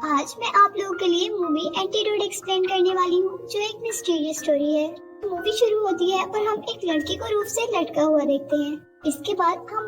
आज मैं आप लोगों के लिए मूवी एंटीडोट एक्सप्लेन करने वाली हूँ, जो एक मिस्टीरियस स्टोरी है। मूवी शुरू होती है और हम एक लड़के को रूफ से लटका हुआ देखते हैं। इसके बाद हम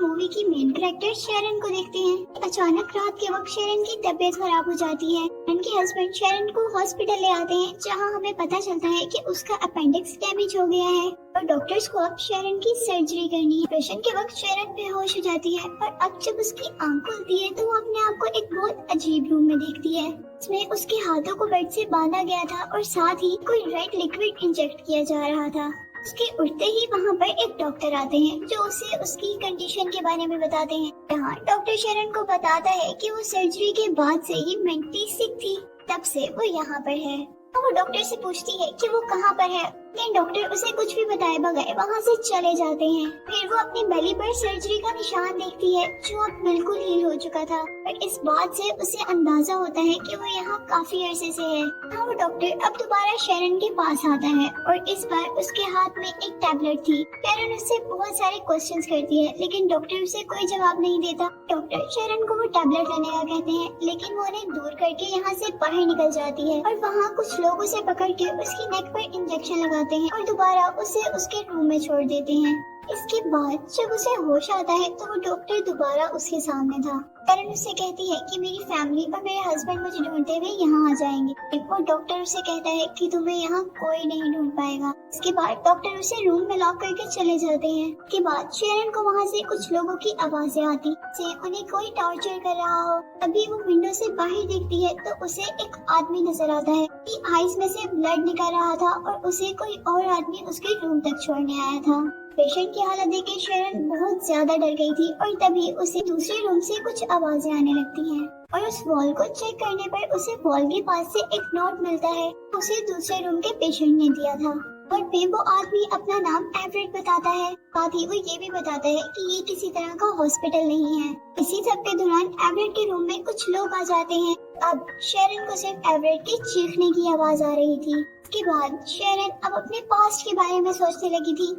मूवी की मेन कैरेक्टर शेरन को देखते हैं। अचानक रात के वक्त शेरन की तबीयत खराब हो जाती है। उनके हस्बैंड शेरन को हॉस्पिटल ले आते हैं, जहां हमें पता चलता है कि उसका अपेंडिक्स डैमेज हो गया है और डॉक्टर्स को अब शेरन की सर्जरी करनी है। ऑपरेशन के वक्त शेरन बेहोश हो जाती है और अब जब उसकी आंख खुलती है तो वो अपने आप को एक बहुत अजीब रूम में देखती है। इसमें उसके हाथों को बेड से बांधा गया था और साथ ही कोई रेड लिक्विड इंजेक्ट किया जा रहा था। उसके उठते ही वहाँ पर एक डॉक्टर आते हैं, जो उसे उसकी कंडीशन के बारे में बताते हैं। यहाँ डॉक्टर शेरन को बताता है कि वो सर्जरी के बाद से ही मेंटली सिक थी, तब से वो यहाँ पर है। वो डॉक्टर से पूछती है कि वो कहाँ पर है, लेकिन डॉक्टर उसे कुछ भी बताए बगैर वहाँ से चले जाते हैं। फिर वो अपनी बेली पर सर्जरी का निशान देखती है, जो अब बिल्कुल हील हो चुका था। पर इस बात से उसे अंदाजा होता है कि वो यहाँ काफी अरसे से है। वो डॉक्टर अब दोबारा शेरन के पास आता है और इस बार उसके हाथ में एक टैबलेट थी। शेरन उससे बहुत सारे क्वेश्चंस करती है, लेकिन डॉक्टर उसे कोई जवाब नहीं देता। डॉक्टर शेरन को वो टैबलेट लेने का कहते हैं, लेकिन वो उन्हें दूर करके यहाँ से बाहर निकल जाती है और वहाँ कुछ लोग उसे पकड़ के उसकी नेक पर इंजेक्शन लगाते हैं और दोबारा उसे उसके रूम में छोड़ देते हैं। इसके बाद जब उसे होश आता है तो वो डॉक्टर दोबारा उसके सामने था। शेरन उससे कहती है कि मेरी फैमिली और मेरे हस्बैंड मुझे ढूंढते हुए यहाँ आ जाएंगे। वो डॉक्टर उसे कहता है कि तुम्हें यहाँ कोई नहीं ढूंढ पाएगा। इसके बाद डॉक्टर उसे रूम में लॉक करके चले जाते हैं। इसके बाद शेरन को वहाँ से कुछ लोगों की आवाजें आती से उन्हें कोई टॉर्चर कर रहा हो। अभी वो विंडो से बाहर देखती है तो उसे एक आदमी नजर आता है कि आईज में से ब्लड निकल रहा था और उसे कोई और आदमी उसके रूम तक छोड़ने आया था। पेशेंट की हालत देख के शेरन बहुत ज्यादा डर गई थी और तभी उसे दूसरे रूम से कुछ आवाजें आने लगती हैं और उस वॉल को चेक करने पर उसे वॉल के पास से एक नोट मिलता है, उसे दूसरे रूम के पेशेंट ने दिया था। और फिर वो आदमी अपना नाम एवरेट बताता है, साथ ही वो ये भी बताता है कि ये किसी तरह का हॉस्पिटल नहीं है। इसी सब के दौरान एवरेट के रूम में कुछ लोग आ जाते हैं। अब शेरन को सिर्फ एवरेट के चीखने की आवाज आ रही थी। इसके बाद शेरन अब अपने पास्ट के बारे में सोचने लगी थी।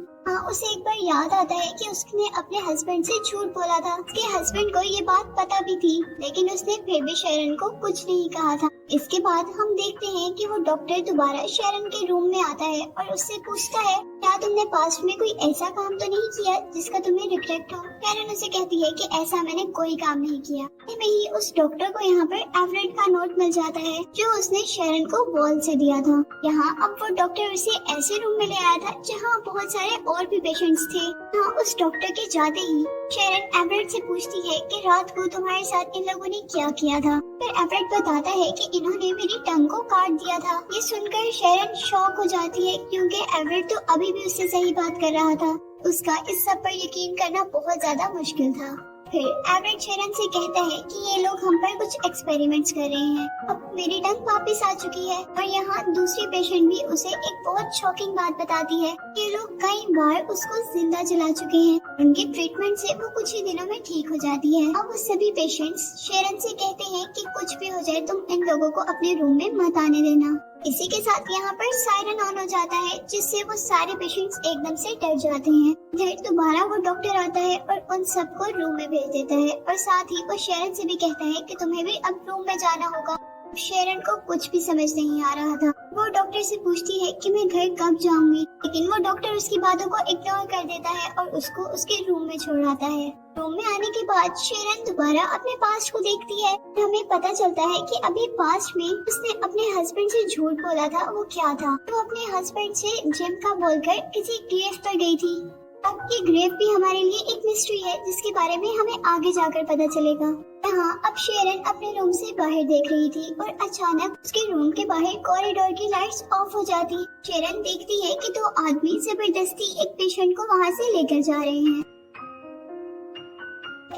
उसे एक बार याद आता है कि उसने अपने हस्बैंड से झूठ बोला था। उसके हस्बैंड को ये बात पता भी थी, लेकिन उसने फिर भी शेरन को कुछ नहीं कहा था। इसके बाद हम देखते हैं कि वो डॉक्टर दोबारा शेरन के रूम में आता है और उससे पूछता है, क्या तुमने पास्ट में कोई ऐसा काम तो नहीं किया जिसका तुम्हें रिग्रेट हो? शेरन उसे कहती है कि ऐसा मैंने कोई काम नहीं किया। वही उस डॉक्टर को यहाँ पर एवरेट का नोट मिल जाता है, जो उसने शेरन को वॉल से दिया था। यहाँ अब वो डॉक्टर उसे ऐसे रूम में ले आया था जहाँ बहुत सारे और भी पेशेंट्स थे। उस डॉक्टर के जाते ही शेरन एवरेट से पूछती है कि रात को तुम्हारे साथ इन लोगों ने क्या किया था। फिर एवरेट बताता है कि इन्होंने मेरी टंग को काट दिया था। ये सुनकर शेरन शॉक हो जाती है, क्योंकि एवरेट तो अभी भी उससे सही बात कर रहा था। उसका इस सब पर यकीन करना बहुत ज्यादा मुश्किल था। फिर एवरेट शेरन से कहता है कि ये लोग हम पर कुछ एक्सपेरिमेंट्स कर रहे हैं। अब मेरी टंग वापस आ चुकी है। और यहाँ दूसरी पेशेंट भी उसे एक बहुत शॉकिंग बात बताती है। ये लोग कई बार उसको जिंदा जला चुके हैं। उनके ट्रीटमेंट से वो कुछ ही दिनों में ठीक हो जाती है। अब वो सभी पेशेंट्स शेरन से कहते हैं कि कुछ भी हो जाए तुम इन लोगों को अपने रूम में मत आने देना। इसी के साथ यहाँ पर सायरन ऑन हो जाता है, जिससे वो सारे पेशेंट्स एकदम से डर जाते हैं। फिर दोबारा वो डॉक्टर आता है और उन सबको रूम में भेज देता है और साथ ही वो शेरन से भी कहता है कि तुम्हें भी अब रूम में जाना होगा। शेरन को कुछ भी समझ नहीं आ रहा था। वो डॉक्टर से पूछती है कि मैं घर कब जाऊंगी, लेकिन वो डॉक्टर उसकी बातों को इग्नोर कर देता है और उसको उसके रूम में छोड़ आता है। रूम में आने के बाद शेरन दोबारा अपने पास्ट को देखती है। हमें पता चलता है कि अभी पास्ट में उसने अपने हस्बैंड से झूठ बोला था। वो क्या था? वो अपने हस्बैंड से जिम का बोलकर किसी ग्रेव पर गई थी। अब ये ग्रेव भी हमारे लिए एक मिस्ट्री है, जिसके बारे में हमें आगे जाकर पता चलेगा। यहाँ अब शेरन अपने रूम से बाहर देख रही थी और अचानक उसके रूम के बाहर कॉरिडोर की लाइट्स ऑफ हो जाती। शेरन देखती है कि दो आदमी जबरदस्ती एक पेशेंट को वहाँ से लेकर जा रहे हैं।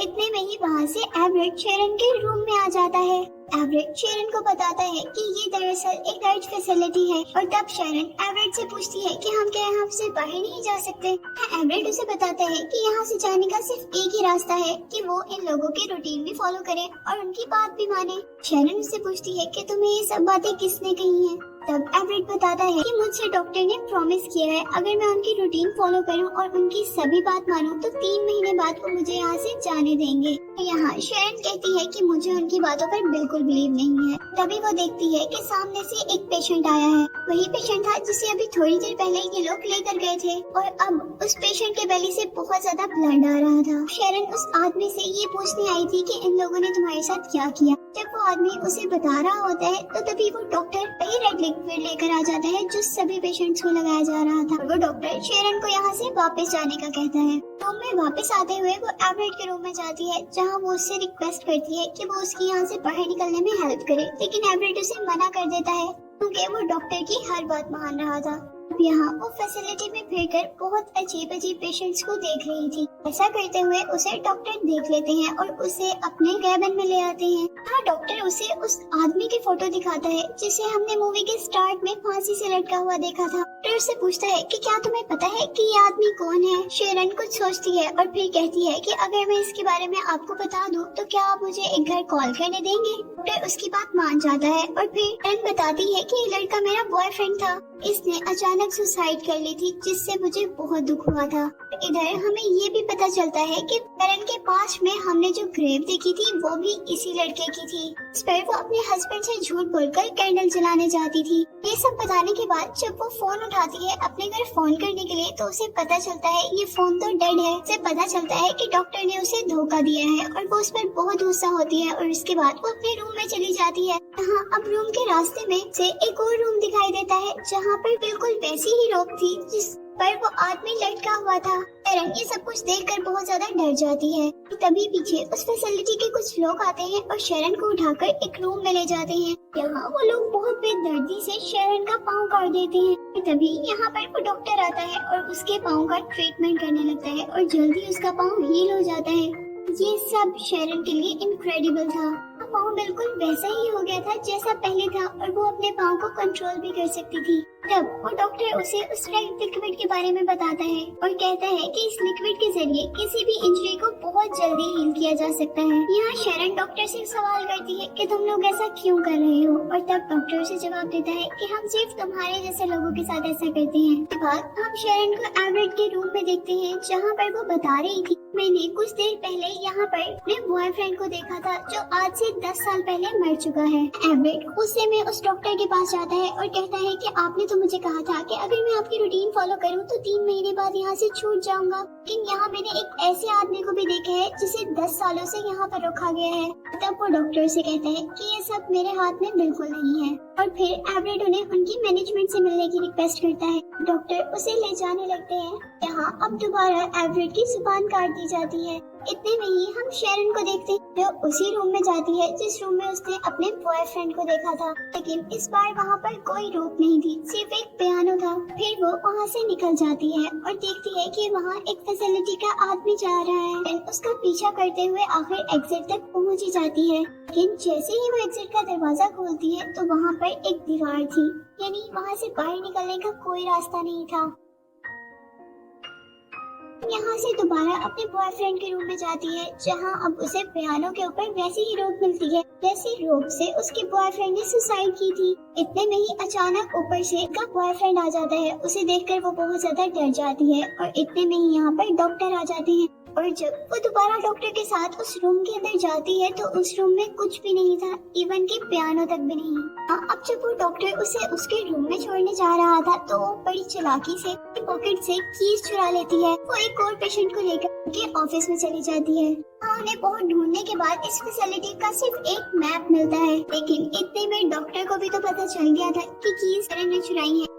इतने में ही वहाँ से एवरेट शेरन के रूम में आ जाता है। एवरेट शेरन को बताता है कि ये दरअसल एक राइड फैसिलिटी है और तब शेरन एवरेट से पूछती है कि हम क्या यहाँ से बाहर नहीं जा सकते। एवरेट उसे बताता है कि यहाँ से जाने का सिर्फ एक ही रास्ता है कि वो इन लोगों के रूटीन भी फॉलो करे और उनकी बात भी माने। शेरन उससे पूछती है कि तुम्हें ये सब बातें किसने कही हैं? तब एवरेट बताता है कि मुझसे डॉक्टर ने प्रॉमिस किया है अगर मैं उनकी रूटीन फॉलो करूं और उनकी सभी बात मानूं तो 3 महीने बाद वो मुझे यहाँ से जाने देंगे। यहाँ शेरन कहती है कि मुझे उनकी बातों पर बिल्कुल बिलीव नहीं है। तभी वो देखती है कि सामने से एक पेशेंट आया है। वही पेशेंट था जिसे अभी थोड़ी देर पहले ये लोग लेकर गए थे और अब उस पेशेंट के बेली से बहुत ज्यादा ब्लड आ रहा था। शेरन उस आदमी से ये पूछने आई थी कि इन लोगों ने तुम्हारे साथ क्या किया। जब वो आदमी उसे बता रहा होता है तो तभी वो डॉक्टर वही रेड लिक्विड लेकर आ जाता है जो सभी पेशेंट्स को लगाया जा रहा था। वो डॉक्टर शेरन को यहाँ से वापस जाने का कहता है। रूम में वापस आते हुए वो एवरेट के रूम में जाती है जहाँ वो उससे रिक्वेस्ट करती है कि वो उसकी यहाँ से बाहर निकलने में हेल्प करे, लेकिन एवरेट उसे मना कर देता है क्योंकि वो डॉक्टर की हर बात मान रहा था। यहाँ वो फैसिलिटी में फिरकर बहुत अजीब अजीब पेशेंट्स को देख रही थी। ऐसा करते हुए उसे डॉक्टर देख लेते हैं और उसे अपने कैबिन में ले आते हैं। हाँ, डॉक्टर उसे उस आदमी की फोटो दिखाता है जिसे हमने मूवी के स्टार्ट में फांसी से लटका हुआ देखा था। डॉक्टर उससे पूछता है कि क्या तुम्हें पता है कि ये आदमी कौन है। शेरन कुछ सोचती है और फिर कहती है कि अगर मैं इसके बारे में आपको बता दूं तो क्या आप मुझे एक घर कॉल करने देंगे। डॉक्टर उसकी बात मान जाता है और फिर शेरन बताती है कि ये लड़का मेरा बॉयफ्रेंड था, इसने अचानक सुसाइड कर ली थी जिससे मुझे बहुत दुख हुआ था। इधर हमें ये भी पता चलता है कि करण के पास में हमने जो ग्रेव देखी थी वो भी इसी लड़के की थी। इस पर वो अपने हस्बैंड से झूठ बोलकर कैंडल जलाने जाती थी। ये सब बताने के बाद जब वो फोन उठाती है अपने घर फोन करने के लिए तो उसे पता चलता है ये फोन तो डेड है। उसे पता चलता है कि डॉक्टर ने उसे धोखा दिया है और वो उस पर बहुत गुस्सा होती है और इसके बाद वो अपने रूम में चली जाती है। हाँ, अब रूम के रास्ते में से एक और रूम दिखाई देता है जहाँ पर बिल्कुल वैसी ही रोक थी जिस पर वो आदमी लटका हुआ था। शेरन ये सब कुछ देखकर बहुत ज्यादा डर जाती है। तभी पीछे उस फैसिलिटी के कुछ लोग आते हैं और शेरन को उठाकर एक रूम में ले जाते हैं। यहाँ वो लोग बहुत बेदर्दी से शेरन का पाँव काट देते हैं। तभी यहाँ पर वो डॉक्टर आता है और उसके पाँव का ट्रीटमेंट करने लगता है और जल्दी उसका पाँव हील हो जाता है। ये सब शेरन के लिए इनक्रेडिबल था। पाँव बिल्कुल वैसा ही हो गया था जैसा पहले था और वो अपने पाँव को कंट्रोल भी कर सकती थी। तब वो डॉक्टर उसे उस रेड लिक्विड के बारे में बताता है और कहता है कि इस लिक्विड के जरिए किसी भी इंजरी को बहुत जल्दी हील किया जा सकता है। यहाँ शेरन डॉक्टर से सवाल करती है कि तुम लोग ऐसा क्यों कर रहे हो और तब डॉक्टर उसे जवाब देता है कि हम सिर्फ तुम्हारे जैसे लोगों के साथ ऐसा करते हैं। इसके बाद हम शेरन को एवरेट के रूम में देखते हैं जहाँ पर वो बता रही थी मैंने कुछ देर पहले यहाँ पर अपने बॉयफ्रेंड को देखा था जो आज से 10 साल पहले मर चुका है। एवरेट गुस्से में उस डॉक्टर के पास जाता है और कहता है कि आपने तो मुझे कहा था कि अगर मैं आपकी रूटीन फॉलो करूं तो 3 महीने बाद यहाँ से छूट जाऊंगा, लेकिन यहाँ मैंने एक ऐसे आदमी को भी देखा है जिसे 10 सालों से यहाँ पर रखा गया है। तब वो डॉक्टर से कहता है कि ये सब मेरे हाथ में बिल्कुल नहीं है और फिर एवरेट उन्हें उनकी मैनेजमेंट से मिलने की रिक्वेस्ट करता है। डॉक्टर उसे ले जाने लगते हैं। यहाँ अब दोबारा एवरेट की जुबान काट दी जाती है। इतने में ही हम शेरन को देखते हैं जो उसी रूम में जाती है जिस रूम में उसने अपने बॉयफ्रेंड को देखा था, लेकिन इस बार वहाँ पर कोई रोक नहीं थी, सिर्फ एक पियानो था। फिर वो वहाँ से निकल जाती है और देखती है कि वहाँ एक फैसिलिटी का आदमी जा रहा है। उसका पीछा करते हुए आखिर एग्जिट तक पहुँच ही जाती है, लेकिन जैसे ही वो एग्जिट का दरवाजा खोलती है तो वहाँ पर एक दीवार थी, यानी वहाँ से बाहर निकलने का कोई रास्ता नहीं था। यहाँ से दोबारा अपने बॉयफ्रेंड के रूम में जाती है जहाँ अब उसे पियानो के ऊपर वैसी ही रोक मिलती है जैसी रोक से उसके बॉयफ्रेंड ने सुसाइड की थी। इतने में ही अचानक ऊपर से उसका बॉयफ्रेंड आ जाता है। उसे देखकर वो बहुत ज्यादा डर जाती है और इतने में ही यहाँ पर डॉक्टर आ जाते हैं और जब वो दोबारा डॉक्टर के साथ उस रूम के अंदर जाती है तो उस रूम में कुछ भी नहीं था, इवन कि पियानो तक भी नहीं। अब जब वो डॉक्टर उसे उसके रूम में छोड़ने जा रहा था तो वो बड़ी चालाकी से पॉकेट से कीज चुरा लेती है। वो एक और पेशेंट को लेकर के ऑफिस में चली जाती है। उन्हें बहुत ढूंढने के बाद इस फैसिलिटी का सिर्फ एक मैप मिलता है, लेकिन इतने में डॉक्टर को भी तो पता चल गया था कि कीज शेरन ने चुराई है।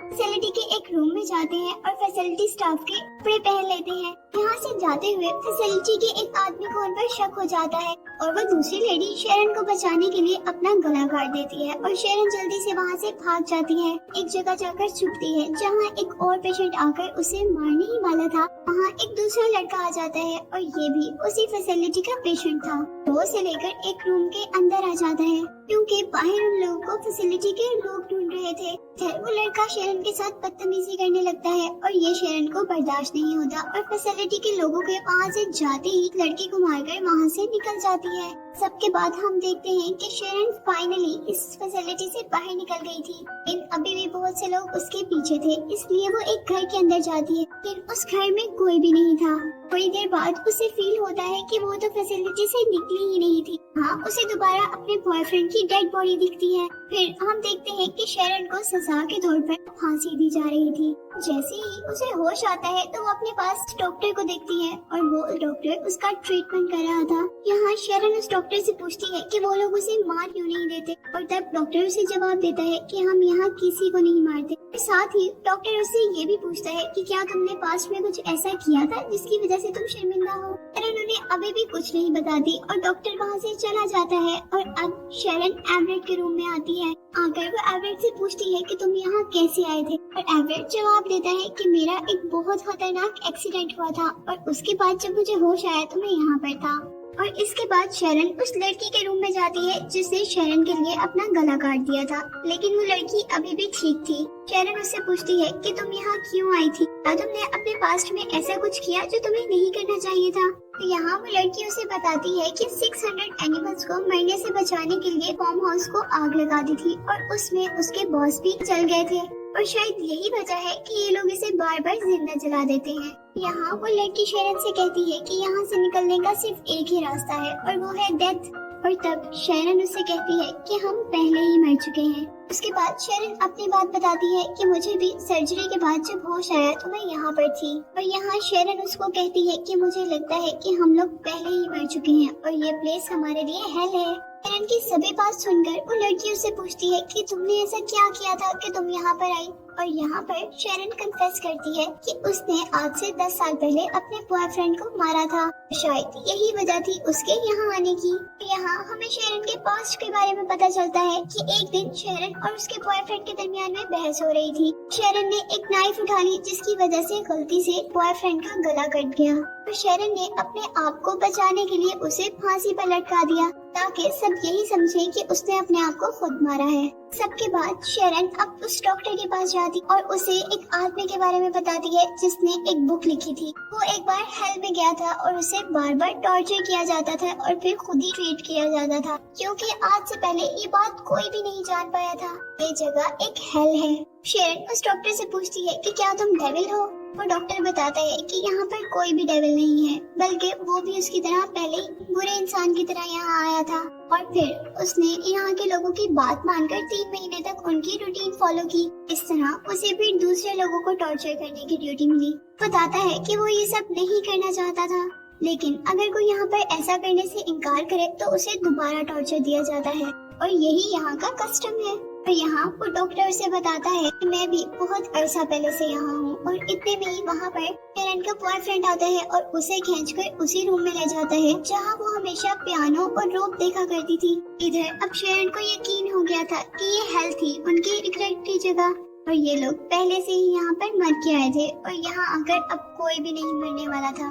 फैसिलिटी के एक रूम में जाते हैं और फैसिलिटी स्टाफ के कपड़े पहन लेते हैं। यहाँ से जाते हुए फैसिलिटी के एक आदमी को उन पर शक हो जाता है और वो दूसरी लेडी शेरन को बचाने के लिए अपना गला काट देती है और शेरन जल्दी से वहाँ से भाग जाती है। एक जगह जाकर छुपती है जहाँ एक और पेशेंट आकर उसे मारने ही वाला था। वहाँ एक दूसरा लड़का आ जाता है और ये भी उसी फैसिलिटी का पेशेंट था। वो उसे लेकर एक रूम के अंदर आ जाता है क्योंकि बाहर उन लोगों को फैसिलिटी के लोग ढूंढ रहे थे। वो लड़का शेरन के साथ बदतमीजी करने लगता है और ये शेरन को बर्दाश्त नहीं होता और फैसिलिटी के लोगों के वहाँ से जाते ही लड़की को मारकर वहाँ से निकल जाता है। जाती है। सबके बाद हम देखते हैं कि शेरन फाइनली इस फैसिलिटी से बाहर निकल गई थी, लेकिन अभी भी बहुत से लोग उसके पीछे थे, इसलिए वो एक घर के अंदर जाती है, लेकिन उस घर में कोई भी नहीं था। थोड़ी देर बाद उसे फील होता है कि वो तो फैसिलिटी से निकली ही नहीं थी। हाँ, उसे दोबारा अपने बॉयफ्रेंड की डेड बॉडी दिखती है। फिर हम देखते हैं कि शेरन को सजा के तौर पर फांसी दी जा रही थी। जैसे ही उसे होश आता है तो वो अपने पास डॉक्टर को देखती है और वो डॉक्टर उसका ट्रीटमेंट कर रहा था। यहाँ शेरन उस डॉक्टर से पूछती है कि वो लोग उसे मार क्यों नहीं देते, और तब डॉक्टर उसे जवाब देता है कि हम यहाँ किसी को नहीं मारते। साथ ही डॉक्टर उससे ये भी पूछता है कि क्या तुमने पास्ट में कुछ ऐसा किया था जिसकी वजह से तुम शर्मिंदा हो। शेरन उन्हें अभी भी कुछ नहीं बताती और डॉक्टर वहाँ से चला जाता है। और अब शेरन एवरेट के रूम में आती है। आकर वो एवरेट से पूछती है कि तुम यहाँ कैसे आए थे, और एवरेट जवाब देता है कि मेरा एक बहुत खतरनाक एक्सीडेंट हुआ था और उसके बाद जब मुझे होश आया तो मैं यहाँ पर था। और इसके बाद शेरन उस लड़की के रूम में जाती है जिसने शेरन के लिए अपना गला काट दिया था, लेकिन वो लड़की अभी भी ठीक थी। शेरन उससे पूछती है कि तुम यहाँ क्यों आई थी, क्या तुमने अपने पास्ट में ऐसा कुछ किया जो तुम्हें नहीं करना चाहिए था। तो यहाँ वो लड़की उसे बताती है कि 600 एनिमल्स को मरने से बचाने के लिए फार्म हाउस को आग लगा दी थी और उसमें उसके बॉस भी जल गए थे, और शायद यही वजह है कि ये लोग इसे बार बार जिंदा जला देते हैं। यहाँ वो लड़की शेरन से कहती है कि यहाँ से निकलने का सिर्फ एक ही रास्ता है और वो है डेथ। और तब शेरन उससे कहती है कि हम पहले ही मर चुके हैं। उसके बाद शेरन अपनी बात बताती है कि मुझे भी सर्जरी के बाद जब होश आया तो मैं यहाँ पर थी। और यहाँ शेरन उसको कहती है कि मुझे लगता है कि हम लोग पहले ही मर चुके हैं और ये प्लेस हमारे लिए हेल है। शेरन की सभी बात सुनकर वो लड़की उससे पूछती है कि तुमने ऐसा क्या किया था कि तुम यहाँ पर आई। और यहाँ पर शेरन कन्फेस करती है कि उसने आज से 10 साल पहले अपने बॉयफ्रेंड को मारा था। शायद यही वजह थी उसके यहाँ आने की। यहाँ हमें शेरन के पास्ट के बारे में पता चलता है कि एक दिन शेरन और उसके बॉयफ्रेंड के दरमियान में बहस हो रही थी। शेरन ने एक नाइफ उठा ली जिसकी वजह से गलती से बॉयफ्रेंड का गला कट गया। तो शेरन ने अपने आप को बचाने के लिए उसे फांसी पर लटका दिया ताकि सब यही समझे कि उसने अपने आप को खुद मारा है। सबके बाद शेरन अब उस डॉक्टर के पास जाती और उसे एक आदमी के बारे में बताती है जिसने एक बुक लिखी थी। वो एक बार हेल में गया था और उसे बार बार टॉर्चर किया जाता था और फिर खुद ही ट्रीट किया जाता था, क्योंकि आज से पहले ये बात कोई भी नहीं जान पाया था। ये जगह एक हेल है। शेरन उस डॉक्टर से पूछती है कि क्या तुम डेविल हो। वो डॉक्टर बताता है कि यहाँ पर कोई भी डेविल नहीं है, बल्कि वो भी उसकी तरह पहले बुरे इंसान की तरह यहाँ आया था और फिर उसने यहाँ के लोगों की बात मानकर 3 महीने तक उनकी रूटीन फॉलो की। इस तरह उसे फिर दूसरे लोगों को टॉर्चर करने की ड्यूटी मिली। बताता है कि वो ये सब नहीं करना चाहता था, लेकिन अगर कोई यहाँ पर ऐसा करने से इनकार करे तो उसे दोबारा टॉर्चर दिया जाता है और यही यहाँ का कस्टम है। और यहाँ वो डॉक्टर से बताता है कि मैं भी बहुत अरसा पहले से यहाँ हूँ। और इतने में ही वहाँ पर शेरन का बॉयफ्रेंड आता है और उसे खींचकर उसी रूम में ले जाता है जहाँ वो हमेशा पियानो और रोप देखा करती थी। इधर अब शेरन को यकीन हो गया था कि ये हेल थी उनकी रिग्रेट की जगह और ये लोग पहले से ही यहाँ पर मर के आए थे और यहाँ आकर अब कोई भी नहीं मरने वाला था।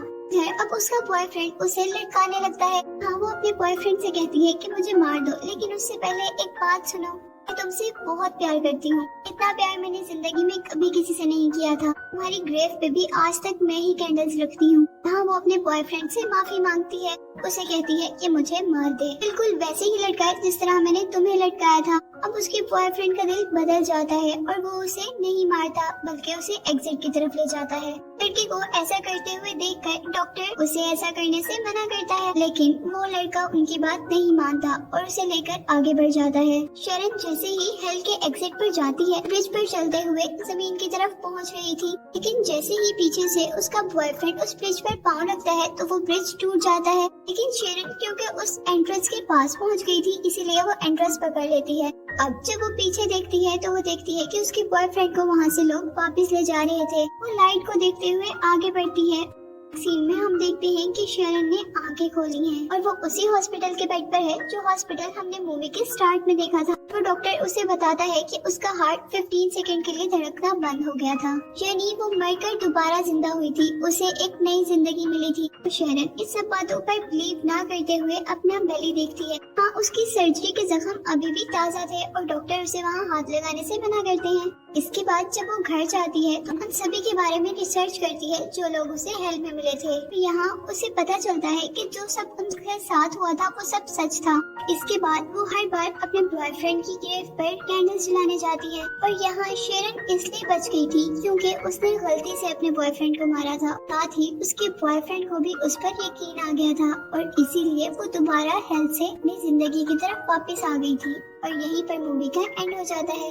अब उसका बॉयफ्रेंड उसे लटकाने लगता है। हाँ, वो अपने बॉयफ्रेंड से कहती है कि मुझे मार दो, लेकिन उससे पहले एक बात सुनो, मैं तुमसे बहुत प्यार करती हूँ। इतना प्यार मैंने जिंदगी में कभी किसी से नहीं किया था। तुम्हारी ग्रेव पे भी आज तक मैं ही कैंडल्स रखती हूँ। हाँ, वो अपने बॉयफ्रेंड से माफी मांगती है, उसे कहती है कि मुझे मार दे, बिल्कुल वैसे ही लटकाए जिस तरह मैंने तुम्हें लटकाया था। अब उसके बॉयफ्रेंड का दिल बदल जाता है और वो उसे नहीं मारता बल्कि उसे एग्जिट की तरफ ले जाता है। लड़की को ऐसा करते हुए देखकर डॉक्टर उसे ऐसा करने से मना करता है, लेकिन वो लड़का उनकी बात नहीं मानता और उसे लेकर आगे बढ़ जाता है। शेरन जैसे ही हेल के एग्जिट पर जाती है, ब्रिज पर चलते हुए जमीन की तरफ पहुंच रही थी, लेकिन जैसे ही पीछे से उसका बॉयफ्रेंड उस ब्रिज पर पाँव रखता है तो वो ब्रिज टूट जाता है। लेकिन शेरन क्योंकि उस एंट्रेंस के पास पहुंच गई थी, इसीलिए वो एंट्रेंस पकड़ लेती है। अब जब वो पीछे देखती है तो वो देखती है कि उसके बॉयफ्रेंड को वहाँ से लोग वापस ले जा रहे थे। वो लाइट को देखते हुए आगे बढ़ती है। सीन में हम देखते हैं कि शेरन ने आंखें खोली हैं और वो उसी हॉस्पिटल के बेड पर है जो हॉस्पिटल हमने मूवी के स्टार्ट में देखा था। तो डॉक्टर उसे बताता है कि उसका हार्ट 15 सेकंड के लिए धड़कना बंद हो गया था, यानी वो मरकर दोबारा जिंदा हुई थी, उसे एक नई जिंदगी मिली थी। तो शेरन इस सब बातों पर बिलीव ना करते हुए अपना बेली देखती है। हाँ, उसकी सर्जरी के जख्म अभी भी ताज़ा थे और डॉक्टर उसे वहाँ हाथ लगाने से मना करते हैं। इसके बाद जब वो घर जाती है तो उन सभी के बारे में रिसर्च करती है जो लोग उसे हेल में मिले थे। यहाँ उसे पता चलता है कि जो सब उनके साथ हुआ था वो सब सच था। इसके बाद वो हर बार अपने बॉयफ्रेंड की ग्रेव पर कैंडल्स जलाने जाती है और यहाँ शेरन इसलिए बच गई थी क्योंकि उसने गलती से अपने बॉयफ्रेंड को मारा था। साथ ही उसके बॉयफ्रेंड को भी उस पर यकीन आ गया था और इसीलिए वो दोबारा हेल्थ से अपनी जिंदगी की तरफ वापस आ गई थी। और यहीं पर मूवी का एंड हो जाता है।